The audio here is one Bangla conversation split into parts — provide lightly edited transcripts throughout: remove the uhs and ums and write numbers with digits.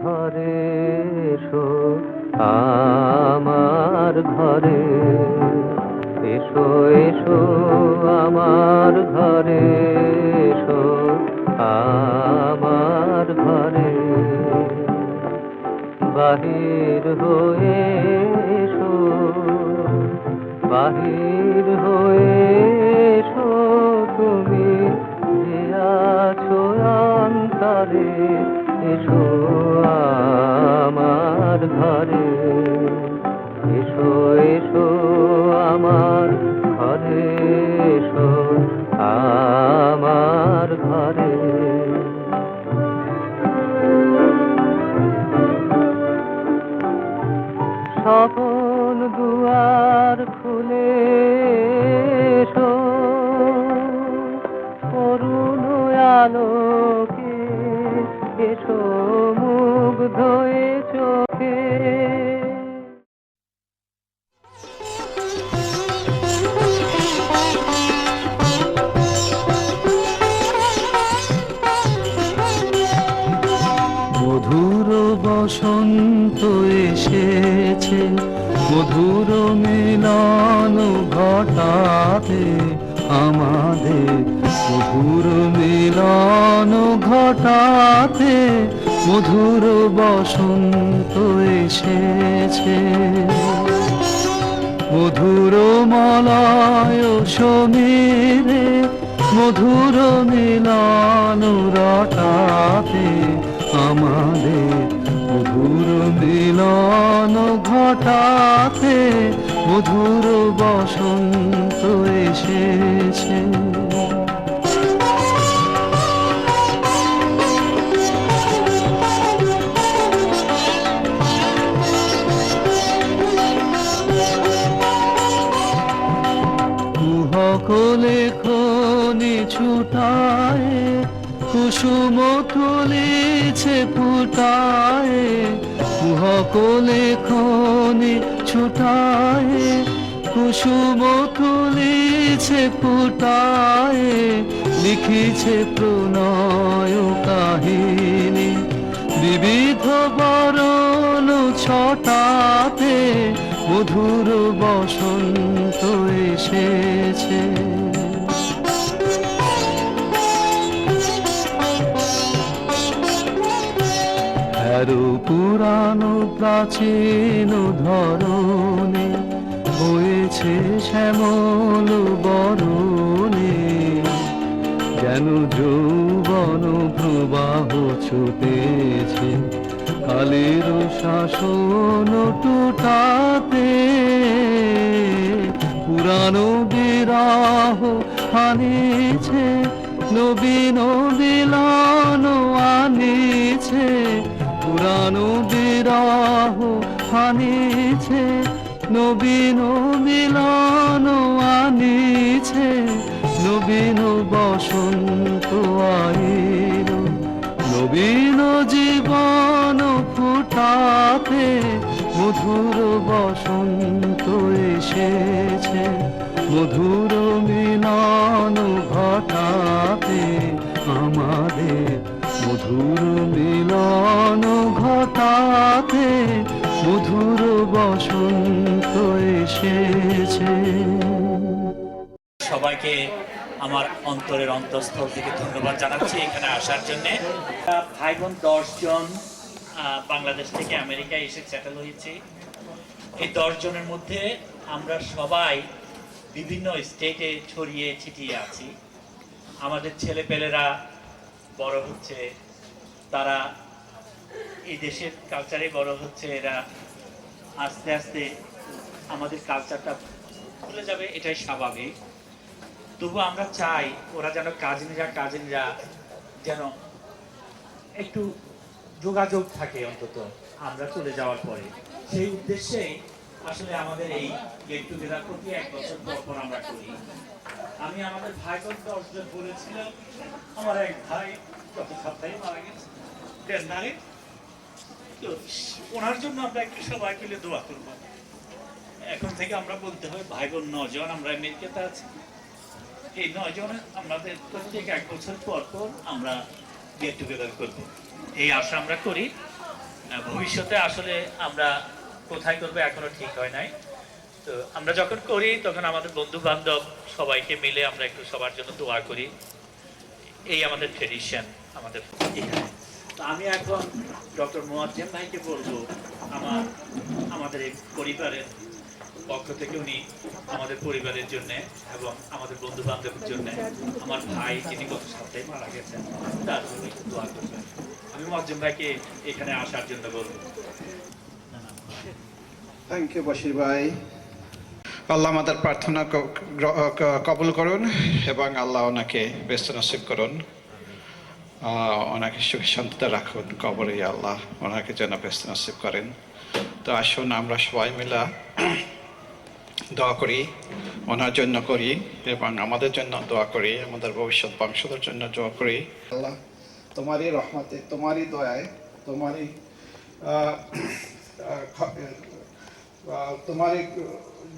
ঘরে এসো, আমার ঘরে এসো, এসো আমার ঘরে এসো, আমার ঘরে বাহির হয়ে এসো, বাহির হয়ে এসো তুমি যে আছো অন্তরে, এসো আমার ঘরে এসো, এসো আমার ঘরে এসো, আমার ঘরে সকল দুয়ার খুলে এসো, অরুণ আলোকে এসো মুগ্ধ এ চোখে। মধুর বসন্ত এসেছে, মধুর মিলন ঘটাতে আমাদের, মধুর মিলন ঘটাতে মধুর বসন্ত এসেছে। মধুর মলয় সমীরে মধুর মিলন রটাতে আমাদের, মধুর মিলন ঘটাতে মধুর বসন্ত এসেছে। কুহকলে খনি ছুটায় কুসুম তুলিছে ফুটায়, কুহকলে খনি ছুটায় কুসুম তুলিছে ফুটায়, লিখিছে প্রণয় কাহিনী বিবিধ বরণ ছটাতে মধুর বসন্ত এসেছে। আরো পুরানো প্রাচীন ধরনে হয়েছে শ্যামল বরণে, যেন যৌবন প্রবাহ ছুটেছে কালের শাসন টুটাতে। পুরানো বিরাহ আনিছে নবীন মিলন আনিছে, পুরানো বিরাহ আনিছে নবীন মিলন আনিছে, নবীন বসন্ত আইল নবীন জীবন ফুটাতে মধুর বসন্ত এসেছে। মধুর মিলন ঘটাতে আমাদের, মধুর মিলন ঘটাতে মধুর বসন্ত এসেছে। সবাইকে আমার অন্তরের অন্তঃস্থল থেকে ধন্যবাদ জানাচ্ছি এখানে আসার জন্য। ভাই বোন 10 জন বাংলাদেশ থেকে আমেরিকায় এসে সেটেল হয়েছে। এই 10 জনের মধ্যে আমরা সবাই বিভিন্ন স্টেটে ছড়িয়ে ছিটিয়ে আছি। আমাদের ছেলেপেলেরা বড় হচ্ছে, তারা এই দেশের কালচারে বড় হচ্ছে, এরা আস্তে আস্তে আমাদের কালচারটা ভুলে যাবে, এটাই স্বাভাবিক। তবু আমরা চাই ওরা যেন কাজিনরা যেন একটু যোগাযোগ থাকে অন্তত আমরা চলে যাওয়ার পরে। সেই উদ্দেশ্যেই আসলে আমাদের এই গেট টুগেদার প্রতি 1 বছর পর আমরা করি। আমি আমাদের ভাই বোন 10 জন বলেছিলাম, আমার এক ভাই গত সপ্তাহে মারা গেছে, ওনার জন্য আমরা একটু সবাই মিলে দোয়া করবো। এখন থেকে আমরা বলতে হয় ভাই বোন 9 জন আমরা আমেরিকাতে আছি, এই 9 জন আমাদের প্রত্যেক 1 বছর পর পর আমরা গেট টুগেদার করবো, এই আশা আমরা করি। ভবিষ্যতে আসলে আমরা কোথায় করবো এখনো ঠিক হয় নাই। তো আমরা যখন করি তখন আমাদের বন্ধু বান্ধব সবাইকে মিলে আমরা একটু সবার জন্য দোয়া করি, এই আমাদের ট্রেডিশন আমাদের এখানে। তো আমি এখন ডক্টর মোয়াজ্জেম ভাইকে বলবো আমাদের এই পরিবারের পক্ষ থেকে উনি আমাদের পরিবারের জন্য এবং আমাদের বন্ধু বান্ধবের জন্য, আমার ভাই যিনি গত সপ্তাহে মারা গেছেন তার জন্য একটু দোয়া করবেন। আমি মোয়াজ্জেম ভাইকে এখানে আসার জন্য বলবো। থ্যাংক ইউ বশির ভাই। আল্লাহ আমাদের প্রার্থনা কবুল করুন এবং আল্লাহ ওনাকে ব্যস্ত নসিব করুন, ওনাকে সুখে শান্তিতে রাখুন কবরে, আল্লাহ ওনাকে যেন ব্যস্ত নসিব করেন। তো আসুন আমরা সবাই মিলে দোয়া করি, ওনার জন্য করি এবং আমাদের জন্য দোয়া করি, আমাদের ভবিষ্যৎ বংশধর জন্য দোয়া করি। আল্লাহ তোমারই রহমতে, তোমারই দয়ায়, তোমারই তোমারই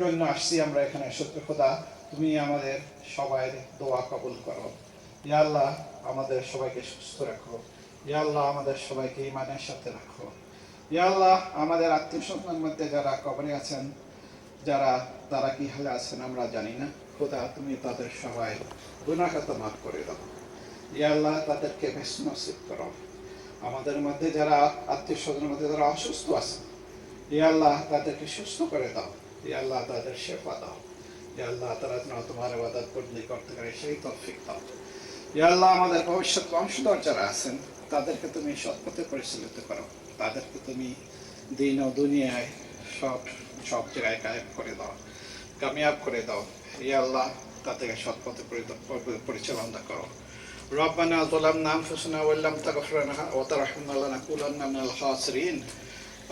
জন্য আসছি আমরা এখানে। সত্য খোদা, তুমি আমাদের সবাই দোয়া কবুল করো। ইয়া আল্লাহ আমাদের সবাইকে সুস্থ রাখো, ইয়া আল্লাহ আমাদের সবাইকে ঈমানের সাথে রাখো। ইয়া আল্লাহ আমাদের আত্মীয় স্বজনের মধ্যে যারা কবরে আছেন, তারা কি হালে আছেন আমরা জানি না, খোদা তুমি তাদের সবাই গুনাহ খাতা মাফ করে দাও। ইয়া আল্লাহ তাদেরকে বেশ নসিব করো। আমাদের মধ্যে যারা আত্মীয় স্বজনের মধ্যে যারা অসুস্থ আছে, ইয়া আল্লাহ তাদেরকে সুস্থ করে দাও। ইয়া আল্লাহ তাদের শেফা দাও। ইয়া আল্লাহ তারা যেন তোমার ইবাদত করতে পারে সেই তৌফিক দাও। ইয়া আল্লাহ আমাদের ভবিষ্যৎ বংশধর যারা আছেন তাদেরকে তুমি সৎপথে পরিচালিত করো, তাদেরকে তুমি দিন ও দুনিয়ায় সব জায়গায় কায়েম করে দাও, কামিয়াব করে দাও। ইয়া আল্লাহ তাদেরকে সৎপথে পরিচালনা করো। ربنا ظلمنا أنفسنا وإن لم تغفر لنا وترحمنا لنكونن من الخاسرين.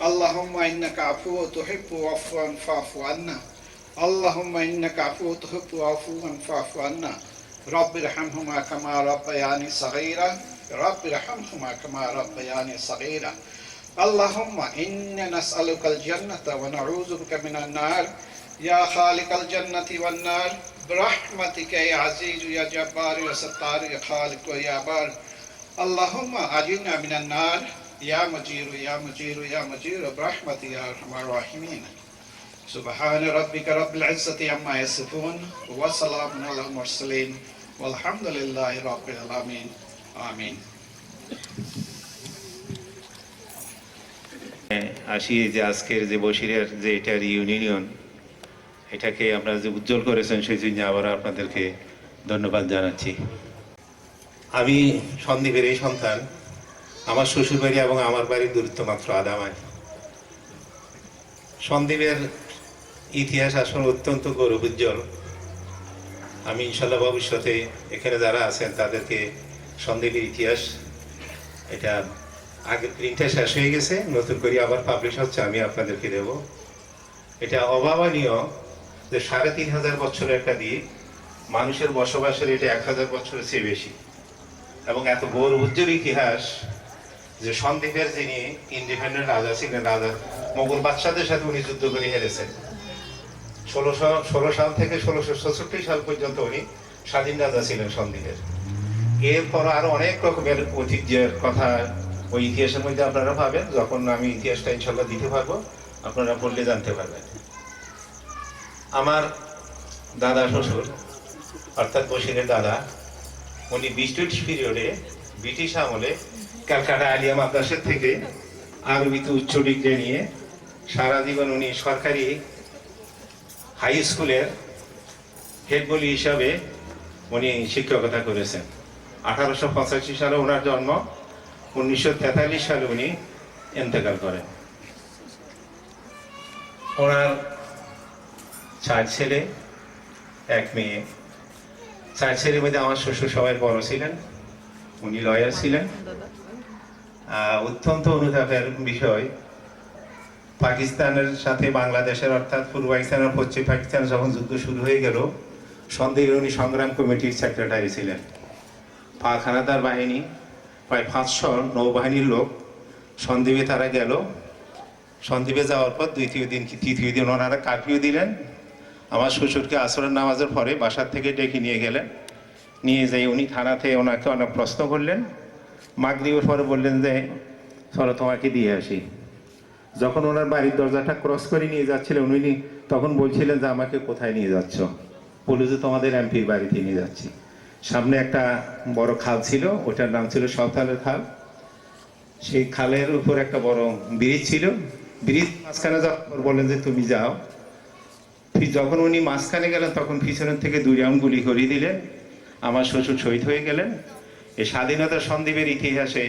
اللهم إنك عفو تحب عفوا فاعف عنا. اللهم إنك عفو تحب عفوا فاعف عنا. رب ارحمهما كما ربياني صغيرا. رب ارحمهما كما ربياني صغيرا. اللهم إنا نسألك الجنة ونعوذ بك من النار. يا خالق الجنة والنار برحمتك يا عزيز يا جبار يا ستار يا خالق ويا بار. اللهم أجرنا من النار يا مجير يا مجير يا مجير برحمتك يا أرحم الراحمين. سبحان ربك رب العزة عما يصفون وسلام على المرسلين والحمد لله رب العالمين. آمين. আসি যে আজকের যে বশিরের যে এটা রিউনিয়ন, এটাকে আপনারা যে উজ্জ্বল করেছেন সেই জন্য আবার আপনাদেরকে ধন্যবাদ জানাচ্ছি। আমি সন্দীপের এই সন্তান। আমার শ্বশুর বাড়ি এবং আমার বাড়ির দূরত্ব মাত্র আধা মাইল। সন্দীপের ইতিহাস আসলে অত্যন্ত গৌরব উজ্জ্বল। আমি ইনশাল্লাহ ভবিষ্যতে এখানে যারা আছেন তাদেরকে সন্দীপের ইতিহাস, এটা আগের প্রিন্টটা শেষ হয়ে গেছে, নতুন করে আবার পাবলিশ হচ্ছে, আমি আপনাদেরকে দেব। এটা অভাবনীয় যে ৩,৫০০ বছরের একটা দ্বীপ, মানুষের বসবাসের এটা ১,০০০ বছরের চেয়ে বেশি, এবং এত গৌরব উজ্জ্বল ইতিহাস যে সন্দীপের যিনি ইন্ডিপেন্ডেন্ট রাজা ছিলেন, রাজা মোগল বাদশাদের সাথে উনি যুদ্ধ করে হেরেছেন। ১৬০০ সাল থেকে ১৬৬৬ সাল পর্যন্ত উনি স্বাধীন রাজা ছিলেন সন্দীপের। এরপর আরো অনেক রকমের ঐতিহ্যের কথা ওই ইতিহাসের মধ্যে আপনারা পাবেন। যখন আমি ইতিহাসটা ইনশাল্লাহ দিতে পারবো, আপনারা পড়লে জানতে পারবেন। আমার দাদা শ্বশুর অর্থাৎ বশিরের দাদা, উনি ব্রিটিশ পিরিয়ডে, ব্রিটিশ আমলে ক্যালকাটা আলিয়া মাদ্রাসা থেকে আরবিতে উচ্চ ডিগ্রি নিয়ে সারা জীবন উনি সরকারি হাই স্কুলের হেড বলি হিসাবে উনি শিক্ষকতা করেছেন। 1885 সালে ওনার জন্ম, 1943 সালে উনি ইন্তেকাল করেন। ওনার 4 ছেলে 1 মেয়ে। 4 ছেলের মধ্যে আমার শ্বশুর সবাই বড় ছিলেন, উনি লয়ার ছিলেন। অত্যন্ত অনুতাপের বিষয়, পাকিস্তানের সাথে বাংলাদেশের অর্থাৎ পূর্ব পাকিস্তান আর পশ্চিম পাকিস্তান যখন যুদ্ধ শুরু হয়ে গেল, সন্দীপে উনি সংগ্রাম কমিটির সেক্রেটারি ছিলেন। পাক হানাদার বাহিনী প্রায় 500 নৌবাহিনীর লোক সন্দীপে তারা গেল। সন্দীপে যাওয়ার পর তৃতীয় দিন ওনারা কারফিউ দিলেন। আমার শ্বশুরকে আসরের নামাজের পরে বাসার থেকে ডেকে নিয়ে গেলেন। নিয়ে যাই উনি থানাতে ওনাকে অনেক প্রশ্ন করলেন। মাগরিবের পরে বললেন যে চলো তোমাকে দিয়ে আসি। যখন ওনার বাড়ির দরজাটা ক্রস করে নিয়ে যাচ্ছিলেন উনি তখন বলছিলেন যে আমাকে কোথায় নিয়ে যাচ্ছ? বললো যে তোমাদের এমপির বাড়িতে নিয়ে যাচ্ছি। সামনে একটা বড় খাল ছিল, ওটার নাম ছিল সাঁওতালের খাল। সেই খালের উপর একটা বড় ব্রিজ ছিল, ব্রিজ মাঝখানে যাওয়ার পর বলেন যে তুমি যাও। যখন উনি মাঝখানে গেলেন তখন পিছনের থেকে 2 রাউন্ড গুলি করিয়ে দিলেন। আমার শ্বশুর শহীদ হয়ে গেলেন। এই স্বাধীনতা সন্দ্বীপের ইতিহাসে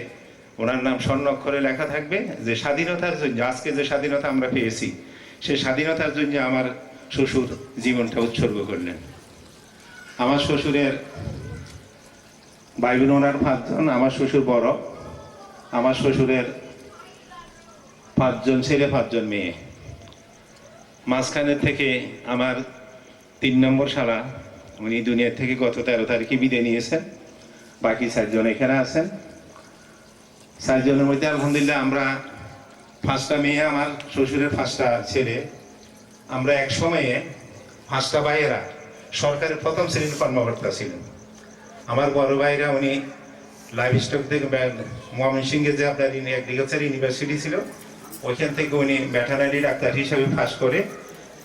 ওনার নাম স্বর্ণাক্ষরে লেখা থাকবে যে স্বাধীনতার জন্য, আজকে যে স্বাধীনতা আমরা পেয়েছি সেই স্বাধীনতার জন্য আমার শ্বশুর জীবনটা উৎসর্গ করলেন। আমার শ্বশুরের ভাই বোন ওনার 5 জন, আমার শ্বশুর বড়। আমার শ্বশুরের 5 জন ছেলে 5 জন মেয়ে। মাঝখানে থেকে আমার 3 নম্বর শালা, উনি দুনিয়া থেকে গত 13 তারিখে বিদায় নিয়েছেন। বাকি 4 জন এখানে আছেন। 4 জনের মধ্যে আলহামদুলিল্লাহ আমরা 5টা মেয়ে, আমার শ্বশুরের 5টা ছেলে। আমরা এক সময়ে 5টা ভাইয়েরা সরকারের 1ম শ্রেণীর কর্মকর্তা ছিলেন। আমার বড় ভাইরা উনি লাইভ স্টক থেকে ময়মনসিংহে যে আপনার এগ্রিকালচার ইউনিভার্সিটি ছিল ওইখান থেকে উনি ভেটেরিনারি ডাক্তার হিসেবে পাস করে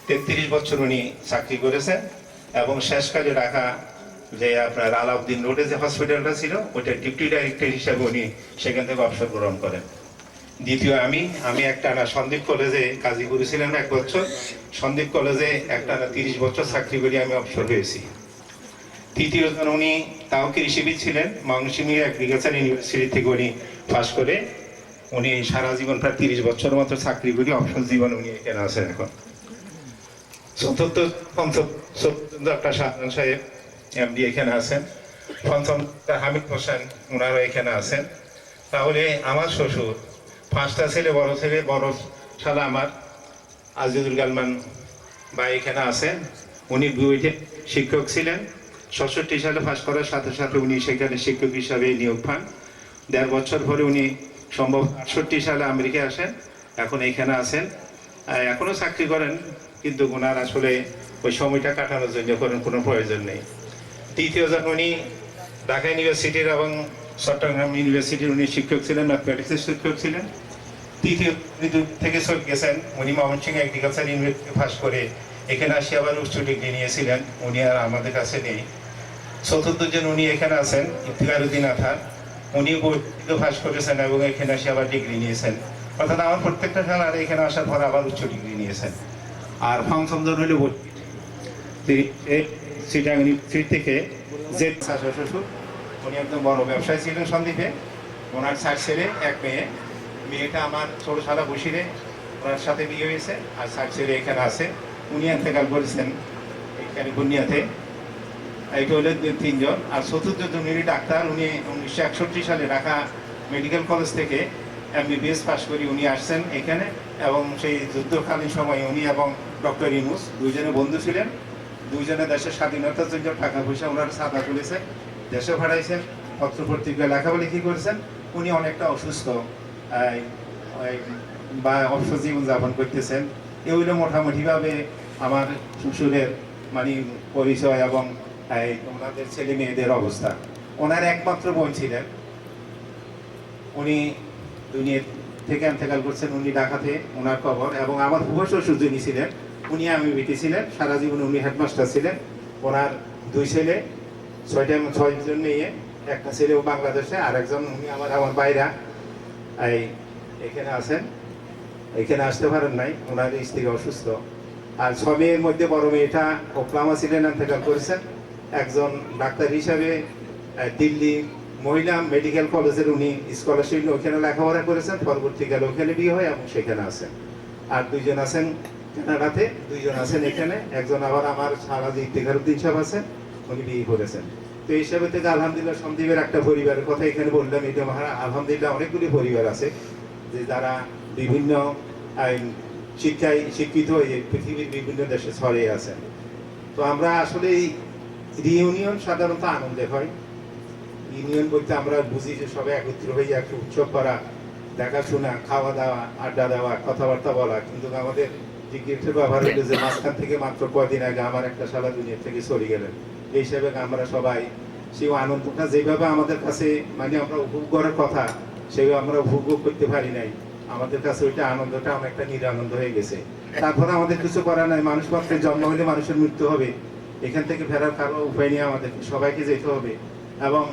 33 বছর উনি চাকরি করেছেন এবং শেষকালে ঢাকা যে আপনার আলাউদ্দিন রোডে যে হসপিটালটা ছিল ওইটা ডিউটি ডাইরেক্টর হিসেবে উনি সেখান থেকে অবসর গ্রহণ করেন। দ্বিতীয় আমি একটানা সন্দীপ কলেজে কাজী করেছিলাম 1 বছর। সন্দীপ কলেজে একটানা 30 বছর চাকরি করে আমি অবসর হয়েছি। তৃতীয় জন উনি তাও কৃষিবিদ ছিলেন, ময়মনসিংহ এগ্রিকালচার ইউনিভার্সিটি থেকে উনি পাস করে উনি সারা জীবন প্রায় 30 বছর মতো চাকরি করে অবসর জীবন উনি এখানে আছেন এখন। চতুর্থ পঞ্চম একটা শাহজাহান সাহেব এমডি এখানে আছেন। পঞ্চম হামিদ হোসেন ওনারা এখানে আছেন। তাহলে আমার শ্বশুর 5টা ছেলে, বড় শালা আমার আজিজুল গালমান ভাই এখানে আছেন। উনি বুয়েটে শিক্ষক ছিলেন। 66 সালে পাস করার সাথে সাথে উনি সেখানে শিক্ষক হিসাবে নিয়োগ পান। 1.5 বছর পরে উনি সম্ভব 68 সালে আমেরিকায় আসেন, এখন এখানে আছেন। এখনো চাকরি করেন, কিন্তু ওনার আসলে ওই সময়টা কাটানোর জন্য কোনো প্রয়োজন নেই। তৃতীয় জন উনি ঢাকা ইউনিভার্সিটির এবং চট্টগ্রাম ইউনিভার্সিটির উনি শিক্ষক ছিলেন, ম্যাথমেটিক্সের শিক্ষক ছিলেন। তৃতীয় থেকে চলে গেছেন, উনি ময়মনসিংহ এগ্রিকালচার ইউনিভার্সিটি পাস করে এখানে আসি আবার উচ্চ ডিগ্রি নিয়েছিলেন, উনি আর আমাদের কাছে নেই। চতুর্থ জন উনি এখানে আছেন ইফতিখারউদ্দিন আথার, উনি পাস করেছেন এবং এখানে আসি আবার ডিগ্রি নিয়েছেন। অর্থাৎ আমার প্রত্যেকটা খেলার এখানে আসার পর আবার উচ্চ ডিগ্রি নিয়েছেন। আর পঞ্চম জন হইল সিটাং ইউনিভার্সিটি থেকে জেড শ্বশুর, উনি একদম বড় ব্যবসায়ী ছিলেন সন্দ্বীপে। ওনার 4 ছেলে 1 মেয়ে। মেয়েটা আমার ছোট শালা বসিরে, ওনার সাথে বিয়ে হয়েছে। আর 4 ছেলে এখানে আছে। উনি ইন্তেকাল করেছেন এখানে বুনিয়াতে। এইটা হলো 3 জন। আর চতুর্থ জন উনি ডাক্তার। উনি 1961 সালে ঢাকা মেডিকেল কলেজ থেকে MBBS পাস করে উনি আসছেন এখানে এবং সেই যুদ্ধকালীন সময় উনি এবং ডক্টর ইউনূস 2 জনে বন্ধু ছিলেন। 2 জনে দেশের স্বাধীনতার জন্য টাকা পয়সা ওনারা সাদা তুলেছেন, দেশে পাঠাইছেন, পত্র পত্রিকা লেখালেখি করেছেন। উনি অনেকটা অসুস্থ বা অবসর জীবন যাপন করতেছেন। এ হইল মোটামুটিভাবে আমার শ্বশুরের মানে পরিচয় এবং ওনাদের ছেলে মেয়েদের অবস্থা। ওনার একমাত্র বোন ছিলেন, উনি দুনিয়া থেকে ইন্তেকাল করছেন, উনি ঢাকাতে ওনার কবর। এবং আমার ফুফা শ্বশুর যিনি ছিলেন উনি আমি বেটি ছিলেন, সারা জীবন উনি হেডমাস্টার ছিলেন। ওনার 2 ছেলে, 6 জন মেয়ে, একটা ছেলেও বাংলাদেশে, আর একজন উনি আমার বাইরা এখানে আছেন, এখানে আসতে পারেন নাই, ওনার স্ত্রী অসুস্থ। আর 6 মেয়ের মধ্যে বড় মেয়েটা ওকলামা ছিলেন, ইন্তেকাল করেছেন। একজন ডাক্তার হিসাবে দিল্লি মহিলা মেডিকেল কলেজের উনি স্কলারশিপ ওখানে লেখাপড়া করেছেন, পরবর্তীকালে ওখানে বিয়ে হয় এবং সেখানে আছেন। আর 2 জন আছেন কানাডাতে, 2 জন আছেন এখানে। একজন আবার আমার সারাজি ইফতিখারউদ্দিন সাহেব আছেন, উনি বিয়ে করেছেন। তো এই হিসাবে থেকে আলহামদুলিল্লাহ সন্দ্বীপের একটা পরিবারের কথা এখানে বললাম। এটা আলহামদুলিল্লাহ অনেকগুলি পরিবার আছে যে যারা বিভিন্ন শিক্ষায় শিক্ষিত হয়ে পৃথিবীর বিভিন্ন দেশে ছড়িয়ে আছেন। তো আমরা আসলে এই রিইউনিয়ন সাধারণত আনন্দে হয়। ইউনিয়ন বলতে আমরা বুঝি যে সবাই একত্র হয়ে একটা উৎসব করা, দেখাশোনা, খাওয়া দাওয়া, আড্ডা দেওয়া, কথাবার্তা বলা। কিন্তু আমাদের টিকিটের ব্যবহার হলো যে মাঝখান থেকে মাত্র কয়দিন আগে আমার একটা শালা দুনিয়া থেকে চলে গেলেন। এই হিসাবে আমরা সবাই সেই আনন্দটা যেভাবে আমাদের কাছে মানে আমরা উপভোগ করার কথা, সেগুলো আমরা উপভোগ করতে পারি নাই। আমাদের কাছে ওইটা আনন্দটা অনেকটা নিরানন্দ হয়ে গেছে। তারপরে আমাদের কিছু করার নাই, মানুষ মাত্রের জন্ম হলে মানুষের মৃত্যু হবে, এখান থেকে ফেরার কারো উপায় নিয়ে আমাদের সবাইকে যেতে হবে। এবং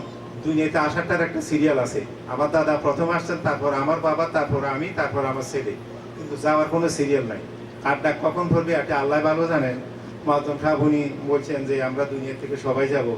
দুনিয়াতে আসারটার একটা সিরিয়াল আছে। আমার দাদা প্রথম আসছেন, তারপর আমার বাবা, তারপর আমি, তারপর আমার ছেলে, কিন্তু যাওয়ার কোনো সিরিয়াল নাই। কার ডাক কখন ধরবে এটা আল্লাহ ভালো জানেন। মাধ্যম সাহেব উনি বলছেন যে আমরা দুনিয়া থেকে সবাই যাব,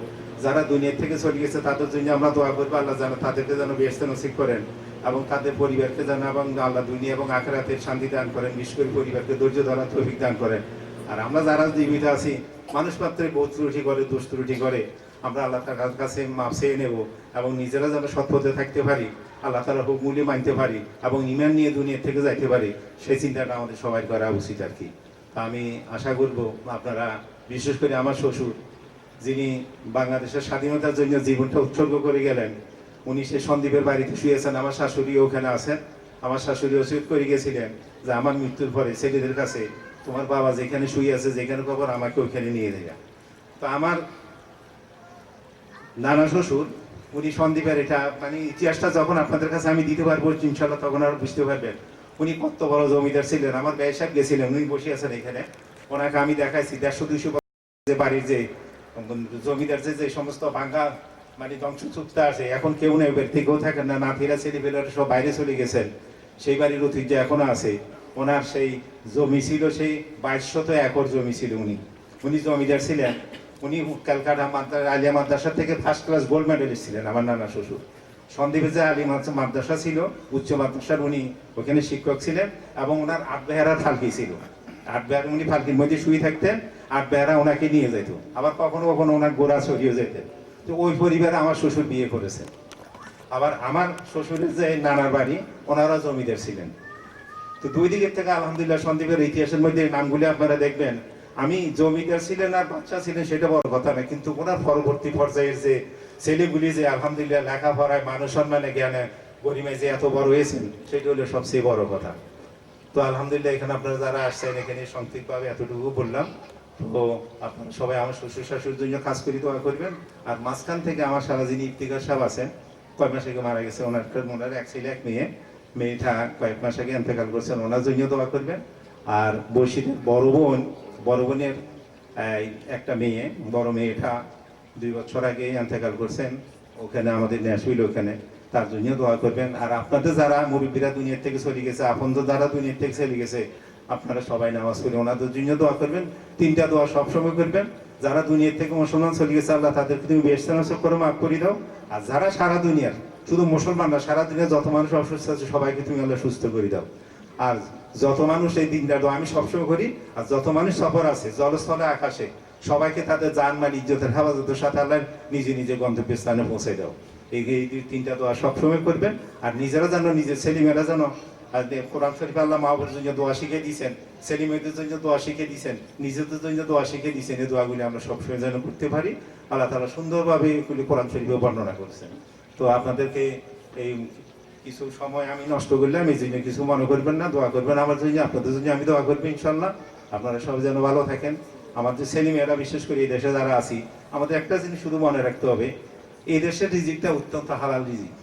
যারা দুনিয়া থেকে চলে গেছে তাদের জন্য আমরা দোয়া করবো, আল্লাহ যেন তাদেরকে যেন বেহেশতে নসিব করেন এবং তাদের পরিবারকে যেন এবং আল্লাহ দুনিয়া এবং আখিরাতের শান্তি দান করেন, বিশেষ করে পরিবারকে ধৈর্য ধরার তৌফিক দান করেন। আর আমরা যারা জীবিত আছি, মানুষ মাত্রই বোধ ত্রুটি করে, দোষ ত্রুটি করে, আমরা আল্লাহ তাআলার কাছে মাপ চেয়ে নেব এবং নিজেরা যেন সৎ পথে থাকতে পারি, আল্লাহ তাআলার হুকুমগুলি মানতে পারি এবং ঈমান নিয়ে দুনিয়া থেকে যাইতে পারি, সেই চিন্তাটা আমাদের সবাই করা উচিত আর কি। আমি আশা করব আপনারা, বিশেষ করে আমার শ্বশুর যিনি বাংলাদেশের স্বাধীনতার জন্য জীবনটা উৎসর্গ করে গেলেন, উনি সেই সন্দ্বীপের বাড়িতে শুয়েছেন, আমার শাশুড়ি ওখানে আছেন। আমার শাশুড়ি ওসিয়ত করে গেছিলেন যে আমার মৃত্যুর পরে ছেলেদের কাছে তোমার বাবা যেখানে শুয়ে আছে, যেখানে খবর আমাকে ওইখানে নিয়ে দেয়া। তো আমার নানা শ্বশুর উনি সন্দ্বীপের, এটা মানে ইতিহাসটা যখন আপনাদের কাছে আমি দিতে পারবো ইনশাল্লাহ তখন আর বুঝতে পারবেন উনি কত বড় জমিদার ছিলেন। আমার ব্যয় সাহেব গেছিলেন, উনি বসে আছেন এখানে, ওনাকে আমি দেখাইছি 150-200 যে বাড়ির যে জমিদার যে সমস্ত ভাঙ্গা মানে ধ্বংসস্তূপটা আছে, এখন কেউ নেই, বের থেকেও থাকেন না, নাতিরা ছেলেপেলেরা সব বাইরে চলে গেছেন। সেই বাড়ির ঐতিহ্য এখনো আছে। ওনার সেই জমি ছিল, সেই 2200 একর জমি ছিল। উনি জমিদার ছিলেন। উনি ক্যালকাটা আলিয়া মাদ্রাসা থেকে ফার্স্ট ক্লাস গোল্ড মেডেলিস্ট ছিলেন আমার নানা শ্বশুর। সন্দ্বীপে যে আলী মাদ্রাসা ছিল, উচ্চ মাদ্রাসার, উনি ওখানে শিক্ষক ছিলেন এবং ওনার 8 বেহারার ফালকি ছিল। 8 বেহারা, উনি ফালকির মধ্যে শুয়ে থাকতেন, 8 বেহারা ওনাকে নিয়ে যেত, আবার কখনো কখনো ওনার গোড়া ছড়িয়ে যেতেন। তো ওই পরিবারে আমার শ্বশুর বিয়ে করেছেন। আবার আমার শ্বশুরের যে নানার বাড়ি, ওনারা জমিদার ছিলেন। তো দুই দিকের থেকে আলহামদুলিল্লাহ সন্দ্বীপের ইতিহাসের মধ্যে নামগুলি আপনারা দেখবেন। আমি জমিদার ছিলেন আর বাচ্চা ছিলেন সেটা বড় কথা না, কিন্তু ওনার পরবর্তী পর্যায়ের যে ছেলেগুলি যে আলহামদুলিল্লাহ লেখাপড়ায়, মানুষ সম্মানে, জ্ঞানে, গরিমায় যে এত বড় হয়েছেন, সেটা হলো সবচেয়ে বড় কথা। তো আলহামদুলিল্লাহ এখানে আপনারা যারা আসছেন, এখানে সংক্ষিপ্তভাবে এতটুকু বললাম। তো আপনারা সবাই আমার শ্বশুর শাশুড়ির জন্য কাজ করি দোয়া করবেন। আর মাঝখান থেকে আমার সারা যিনি ইফতিকার সাহেব আছেন, কয়েক মাস আগে মারা গেছে, ওনার এক ছেলে এক মেয়ে, মেয়েটা কয়েক মাস আগে ইন্তেকাল করছেন, ওনার জন্য দোয়া করবেন। আর বসিরের বড় বোনের একটা মেয়ে, বড় মেয়েটা 2 বছর আগে ইন্তেকাল করছেন, ওখানে আমাদের ন্যাশভিল, ওখানে, তার জন্য দোয়া করবেন। আর আপনাদের যারা মুরব্বীরা দুনিয়া থেকে চলে গেছে, আপনজন যারা দুনিয়া থেকে চলে গেছে, আপনারা সবাই নামাজ পড়ে ওনাদের জন্য দোয়া করবেন। 3টা দোয়া সবসময় করবেন। যারা দুনিয়া থেকে মুসলমান চলে গেছে, আল্লাহ তাদেরকে তুমি বেহেশতে নসিব করে মাফ করে দাও। আর যারা সারা দুনিয়ার, শুধু মুসলমান না, সারা দুনিয়ার যত মানুষ অসুস্থ আছে সবাইকে তুমি আল্লাহ সুস্থ করে দাও। আর যত মানুষ এই 3টা দোয়া আমি সবসময় করি। আর যত মানুষ সফর আছে, জলস্থলে, আকাশে, সবাইকে তাদের জানমাল ইজ্জতের হেফাজতের সাথে আল্লাহ নিজে নিজে গন্তব্যস্থানে পৌঁছে দাও। এই 3টা দোয়া সবসময় করবেন। আর নিজেরা যেন, নিজের ছেলেমেয়েরা যেন, আর কোরআন শরীফে আল্লাহ মাহবুবের জন্য দোয়া শিখে দিয়েছেন, ছেলেমেয়েদের জন্য দোয়া শিখে দিয়েছেন, নিজেদের জন্য দোয়া শিখে দিয়েছেন। এই দোয়াগুলি আমরা সবসময় যেন করতে পারি। আল্লাহ তাআলা সুন্দরভাবে এগুলি কোরআন শরীফে বর্ণনা করেছেন। তো আপনাদেরকে এই কিছু সময় আমি নষ্ট করলাম, এই জন্য কিছু মনে করবেন না, দোয়া করবেন আমার জন্য, আপনাদের জন্য আমি দোয়া করবো ইনশাল্লাহ। আপনারা সবাই যেন ভালো থাকেন। আমাদের ছেলেমেয়েরা, বিশেষ করে এই দেশে যারা আছি, আমাদের একটা জিনিস শুধু মনে রাখতে হবে, এই দেশের রিজিকটা অত্যন্ত হালাল রিজিক।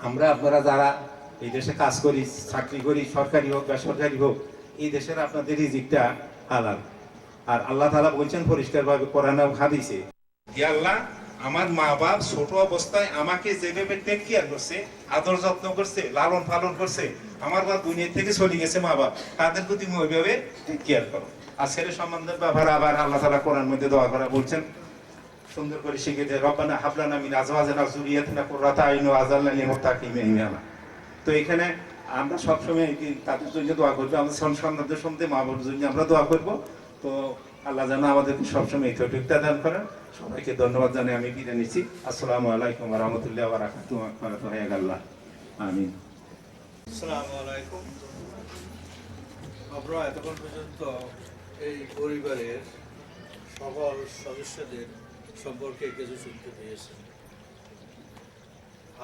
আমরা, আপনারা যারা এই দেশে কাজ করি, চাকরি করি, সরকারি হোক বেসরকারি হোক, এই দেশের আপনাদের রিজিকটা হালাল। আর আল্লাহ তাআলা বলছেন পরিষ্কারভাবে কোরআনে হাদিসে, হে আল্লাহ, আমার মা বাপ ছোট অবস্থায় আমাকে যেভাবে টেক কেয়ার করছে, আদর যত্ন করছে, লালন পালন করছে, আমার বাপ দুনিয়া থেকে চলে গেছে মা বাপ, তাদেরকে তুমি ওইভাবে টেক কেয়ার করো। আর ছেলে সম্বন্ধের ব্যাপারে আবার আল্লাহ তাআলা কোরআন মধ্যে দোয়া করা বলছেন, সুন্দর করে শিখে দেয়, রব্বানা হাব লানা মিন আজওয়াজিনা যুররিয়াতিনা কুররাতা আইয়ুন ওয়াজআলনা লিল মুত্তাকিনা ইমামা। তো এখানে আমরা সবসময় তাদের জন্য দোয়া করবো, আমাদের সন্তানদের সঙ্গে মা বাবার জন্য আমরা দোয়া করব। তো আল্লাহ যেন আমাদেরকে সবসময় এই তৌফিকটা দান করেন। সবাইকে ধন্যবাদ জানিয়ে আমি বিদায় নিচ্ছি। আসসালামু আলাইকুম ওয়া রাহমাতুল্লাহি ওয়া বারাকাতুহু। আমিন। আসসালামু আলাইকুম। আমরা এতক্ষণ পর্যন্ত এই পরিবারের সকল সদস্যদের সম্পর্কে কিছু শুনতে পেয়েছি।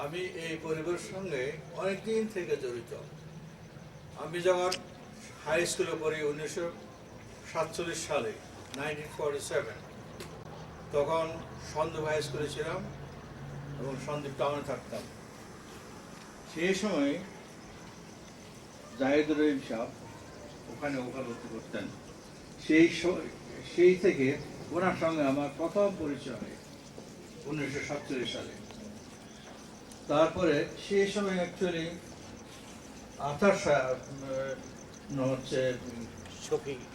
আমি এই পরিবারের সঙ্গে অনেকদিন থেকে জড়িত। আমি যখন হাই স্কুলে পড়ি 1947 সালে, 1947, তখন সন্দ্বীপ হাই স্কুলে ছিলাম এবং সন্দ্বীপ টাউনে থাকতাম। সেই সময় জাহিদুর রহিম সাহেব ওখানে ওকালতি করতেন। সেই থেকে ওনার সঙ্গে আমার প্রথম পরিচয় হয় 1947 সালে। তারপরে সেই সময় অ্যাকচুয়ালি আতার সাহেব হচ্ছে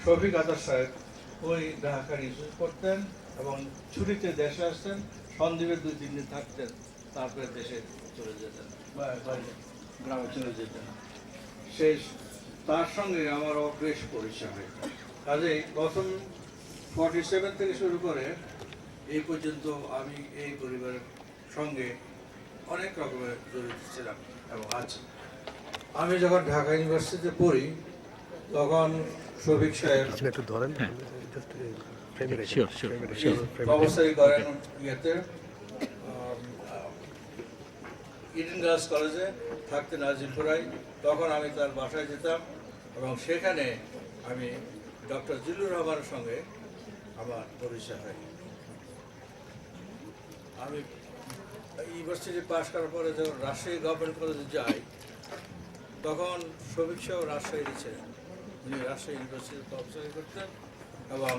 শফিক আতার সাহেব ওই ঢাকা রিসার্চ করতেন এবং ছুটিতে দেশে আসতেন, সন্দ্বীপে 2-3 দিন থাকতেন, তারপরে দেশে চলে যেতেন বা গ্রামে চলে যেতেন। তার সঙ্গে আমারও বেশ পরিচয় হয়। কাজেই প্রথম 47 থেকে শুরু করে এই পর্যন্ত আমি এই পরিবারের সঙ্গে অনেক রকমের জড়িত ছিলাম এবং আছি। আমি যখন ঢাকা ইউনিভার্সিটিতে পড়ি তখন শফিক সাহেব অবস্থায় করেন ইয়েতে ইডেন গার্লস কলেজে থাকতেন আজিমপুরায়। তখন আমি তার বাসায় যেতাম এবং সেখানে আমি ডক্টর জিল্লুর রহমানের সঙ্গে আমার পরিচয় হয়। আমি ইউনিভার্সিটি পাশ করার পরে যখন রাজশাহী গভর্নমেন্ট কলেজে যাই তখন শফিক সাহেব রাজশাহীতে ছিলেন। উনি রাজশাহী ইউনিভার্সিটিতে প্রফেসরি করতেন এবং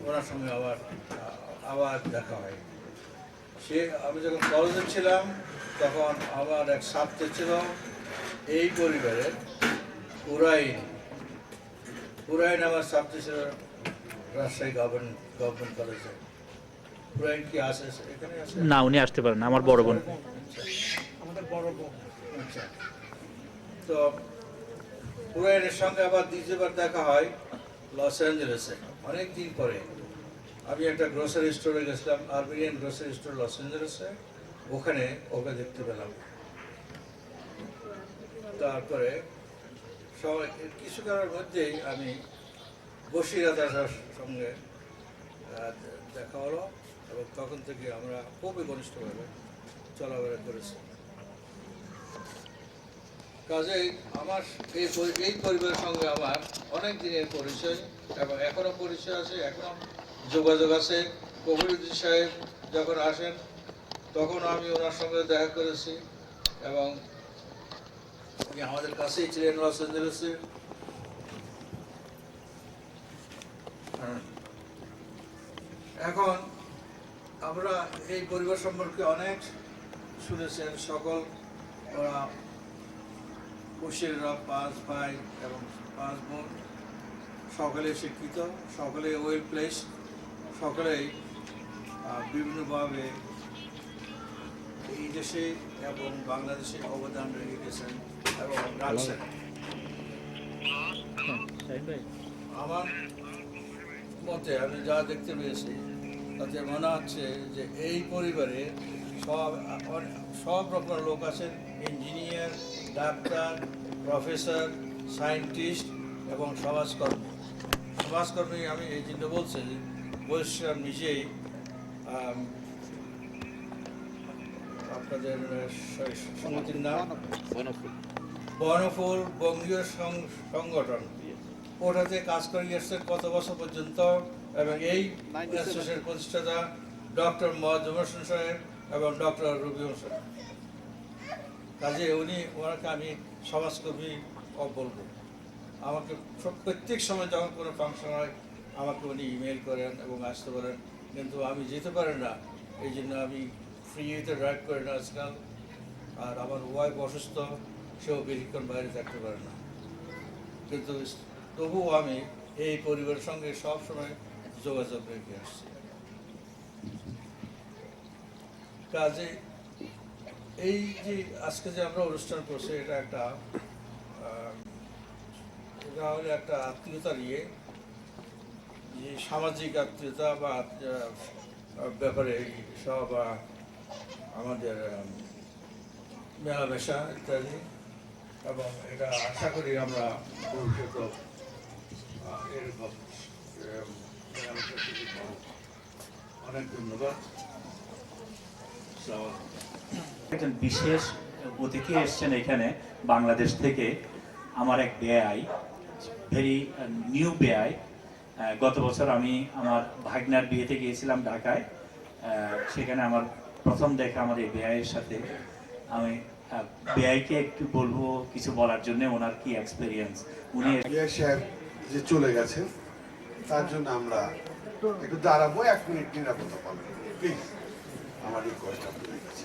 ওনার সঙ্গে আবার দেখা হয়। আমি যখন কলেজে ছিলাম তখন আমার এক ছাত্র ছিল এই পরিবারের পুরাইন আমার ছাত্র ছিল রাজশাহী গভর্নমেন্ট কলেজে। পুরাইন কি আছে এখানে? আছে না, উনি আসতে পারেন, আমার বড় বোন। আমাদের বড় বোন। আচ্ছা, তো পুরাইনের সঙ্গে আবার দ্বিতীয়বার দেখা হয় লস অ্যাঞ্জেলেসে অনেক দিন পরে। আমি একটা গ্রোসারি স্টোরে গেছিলাম, আরবিনিয়ান গ্রোসারি স্টোর লস অ্যাঞ্জেলেসে, ওখানে ওকে দেখতে পেলাম। তারপরে সবাই কিছু কারণের মধ্যেই আমি বশির আদার সঙ্গে দেখা হলো এবং তখন থেকে আমরা খুবই ঘনিষ্ঠভাবে চলাফেরা করেছি। কাজেই আমার এই পরিবারের সঙ্গে আমার অনেক দিনের পরিচয় এবং এখনও পরিচয় আছে, এখনও যোগাযোগ আছে। কবিরুদ্দিন সাহেব যখন আসেন তখন আমি ওনার সঙ্গে দেখা করেছি এবং উনি আমাদের কাছেই ছিলেন লস অ্যাঞ্জেলেসে। এখন আমরা এই পরিবার সম্পর্কে অনেক শুনেছেন। সকল ওরা বশিররা 5 ভাই এবং 5 বোন, সকলে শিক্ষিত, সকলে ওয়েল প্লেস, সকলেই বিভিন্নভাবে এই দেশে এবং বাংলাদেশে অবদান রেখে গেছেন এবং রাখছেন। আমার মতে আমি যা দেখতে পেয়েছি তাতে মনে হচ্ছে যে এই পরিবারে সব রকমের লোক আছেন, ইঞ্জিনিয়ার, ডাক্তার, প্রফেসর, সায়েন্টিস্ট এবং সমাজকর্মী। আমি এই জন্য বলছি যে বৈশ্যাম নিজেই আপনাদের সমিতির নাম বনফুল বঙ্গীয় সংগঠন, ওটাতে কাজ করে গেছেন কত বছর পর্যন্ত এবং এই অ্যাসোসিয়েশনের প্রতিষ্ঠাতা ডক্টর মোয়াজ্জেম হোসেন সাহেব এবং ডক্টর রবি হোসেন। কাজে ওনাকে আমি সমাজকর্মী বলবো। আমাকে প্রত্যেক সময় যখন কোনো ফাংশন হয় আমাকে উনি ইমেল করেন এবং আসতে পারেন, কিন্তু আমি যেতে পারেন না, এই জন্য আমি ফ্রিতে ড্রাইভ করি না আজকাল। আর আমার ওয়াইফ অসুস্থ, সেও বেশিক্ষণ বাইরে থাকতে পারে না, কিন্তু তবুও আমি এই পরিবারের সঙ্গে সবসময় যোগাযোগ রেখে আসছি। কাজে এই যে আজকে যে আমরা অনুষ্ঠান করছি এটা হলো একটা আত্মীয়তার যে সামাজিক আত্মীয়তা বা ব্যাপারে সব আমাদের মেলামেশা ইত্যাদি, এবং এটা আশা করি আমরা ভবিষ্যৎ এরকম অনেক ধন্যবাদ। একজন বিশেষ অতিথি এসছেন এখানে বাংলাদেশ থেকে, আমার এক বেয়াই, ভেরি নিউ বেয়াই। গত বছর আমি আমার ভাগনার বিয়েতে গিয়েছিলাম ঢাকায়, সেখানে আমার প্রথম দেখা আমার এই বেয়াইয়ের সাথে। আমি বেআইকে একটু বলবো কিছু বলার জন্য, ওনার কি এক্সপিরিয়েন্স উনি। বিআই সাহেব যে চলে গেছেন তার জন্য আমরা একটু দাঁড়াবো, 1 মিনিট নিরাপত্তা পাবেন প্লিজ, আমার রিকোয়েস্ট আপনাদের কাছে।